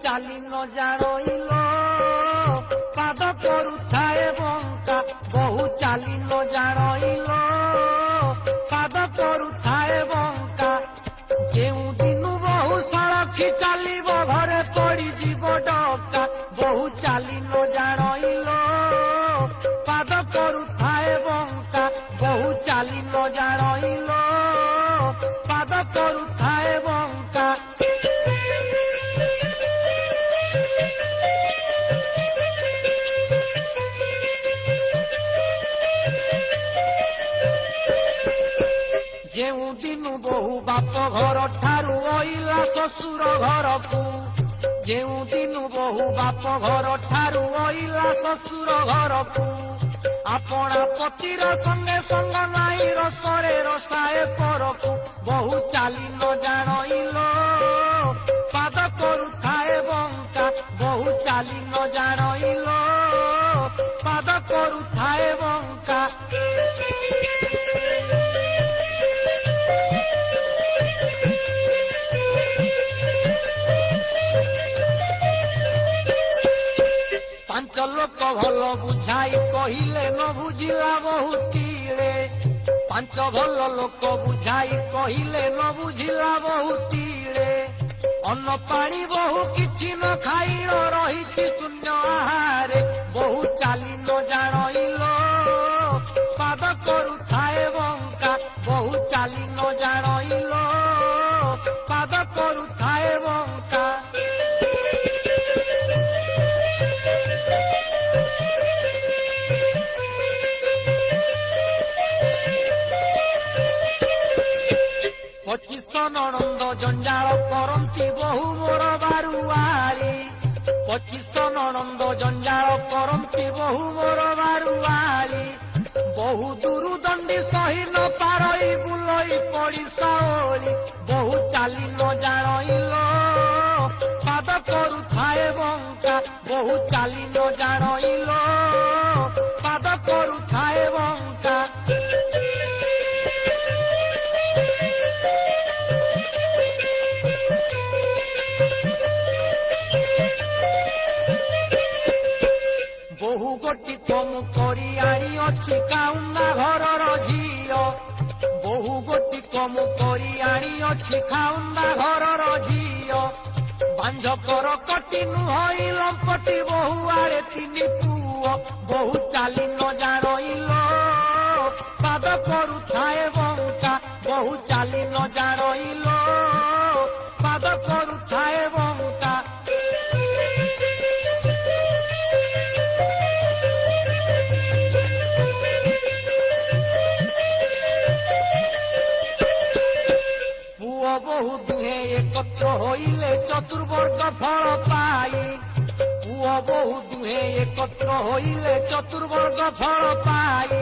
ଚାଲି ନ ଜାଣିଲ ପାଦ କରୁଥାଏ ବଙ୍କା ବହୁ ଚାଲି ନ ଜାଣିଲ ପାଦ କରୁଥାଏ ବଙ୍କା ଯେଉଁ ଦିନୁ ବହୁ ସଳଖି ଚାଲିବ ଘରେ ପଡ଼ିଯିବ ଡକା ବହୁ ଚାଲି ନ ଜାଣିଲ ପାଦ କରୁଥାଏ ବଙ୍କା ବହୁ ଚାଲି ନ ଜାଣିଲ ପାଦ କରୁଥାଏ ବଙ୍କା ଯେଉଁ ଦିନୁ ବହୁ ବାପ ଘର ଠାରୁ ଅଇଲା ଶ୍ୱଶୁର ଘରକୁ ଯେଉଁ ଦିନୁ ବହୁ ବାପ ଘର ଠାରୁ ଅଇଲା ଶ୍ୱଶୁର ଘରକୁ ଆପଣା ପତିର ସଙ୍ଗେ ସଙ୍ଗ ନାଇଁ ରସରେ ରସାଏ ପରକୁ ବହୁ ଚାଲି ନ ଜାଣିଲ ପାଦ କରୁଥାଏ ବଙ୍କା ବହୁ ଚାଲି ନ ଜାଣିଲ ପାଦ କରୁଥାଏ ବଙ୍କା ପାଞ୍ଚ ଲୋକ ଭଲ ବୁଝାଇ କହିଲେ ନ ବୁଝିଲା ବହୁତିଳେ ପାଞ୍ଚ ଭଲ ଲୋକ ବୁଝାଇ କହିଲେ ନ ବୁଝିଲା ବହୁତିଳେ ଅନ୍ନ ପାଣି ବହୁ କିଛି ନ ଖାଇଣ ରହିଛି ଶୂନ୍ୟ ଆହାରେ ବହୁ ଚାଲି ନ ଜାଣିଲ ପାଦ କରୁଥାଏ ବଙ୍କା ବହୁ ଚାଲି ନ ଜାଣିଲ ପାଦ କରୁଥାଏ ବଙ୍କା ପଚିଶ ନଣନ୍ଦ ଜଞ୍ଜାଳ କରନ୍ତି ବହୁ ମୋର ବାରୁଆଳି ପଚିଶ ନଣନ୍ଦ ଜଞ୍ଜାଳ କରନ୍ତି ବହୁ ମୋର ବାରୁଆଳି ବହୁ ଦୂରୁ ଦଣ୍ଡି ସହି ନ ପାରଇ ବୁଲଇ ପଡ଼ି ସାଓଳି ବହୁ ଚାଲି ନ ଜାଣିଲ ପାଦ କରୁଥାଏ ବଙ୍କା ବହୁ ଚାଲି ନ ଜାଣିଲ ପାଦ କରୁଥାଏ ବଙ୍କା ବହୁ ଗୋଟି କମ କରି ଆଣିଅଛି କାଉନା ଘରର ଝିଅ ବହୁ ଗୋଟି କମ କରି ଆଣିଅଛି ଖାଉନା ଘରର ଝିଅ ବାଞ୍ଝକର କଟି ନୁହଇ ଲମ୍ପଟି ବହୁ ଆଡ଼େ ତିନି ପୁଅ ବହୁ ଚାଲି ନ ଜାଣିଲ ପାଦ କରୁଥାଏ ବଙ୍କା ବହୁ ଚାଲି ନ ଜାଣିଲ ପାଦ କରୁଥାଏ ବଙ୍କା ବହୁ ଦୁହେଁ ଏକତ୍ର ହୋଇଲେ ଚତୁର୍ବର୍ଗ ଫଳ ପାଇ ପୁଅ ବହୁ ଦୁହେଁ ଏକତ୍ର ହୋଇଲେ ଚତୁର୍ବର୍ଗ ଫଳ ପାଇ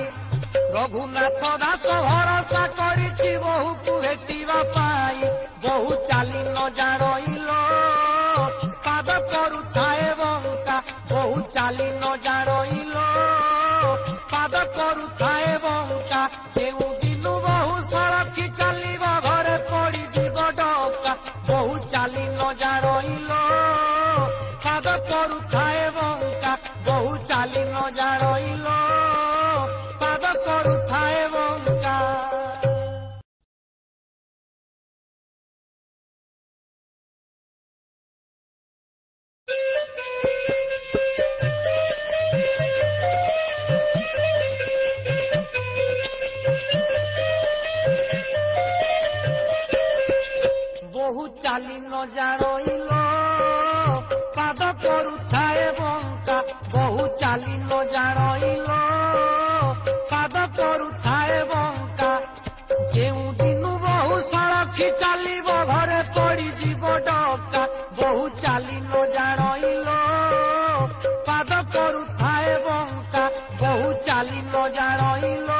ରଘୁନାଥ ଦାସ ଭରସା କରିଛି ବହୁକୁ ଭେଟିବା ପାଇଁ ବହୁ ଚାଲି ନ ଜାଣିଲ ପାଦ କରୁଥାଏ ବଙ୍କା ବହୁ ଚାଲି ନ ଜାଣିଲ ପାଦ କରୁଥାଏ ବଙ୍କା ଯେଉଁ ଦିନୁ ବହୁ ସଳଖି ଚାଲିବ ଘରେ ପଡ଼ିଯିବ ଡକା ବହୁ ଚାଲି ନ ଜାଣିଲ ପାଦ କରୁଥାଏ ବଙ୍କା ବହୁ ଚାଲି ନ ଜାଣିଲ ପାଦ କରୁଥାଏ ବଙ୍କା ବହୁ ଚାଲି ନ ଜାଣିଲ ପାଦ କରୁଥାଏ ବଙ୍କା ବହୁ ଚାଲି ନ ଜାଣିଲ ପାଦ କରୁଥାଏ ବଙ୍କା ଯେଉଁ ଦିନୁ ବହୁ ସଳଖି ଚାଲିବ ଘରେ ପଡ଼ିଯିବ ଡକା ବହୁ ଚାଲି ନ ଜାଣିଲ ପାଦ କରୁଥାଏ ବଙ୍କା ବହୁ ଚାଲି ନ ଜାଣିଲ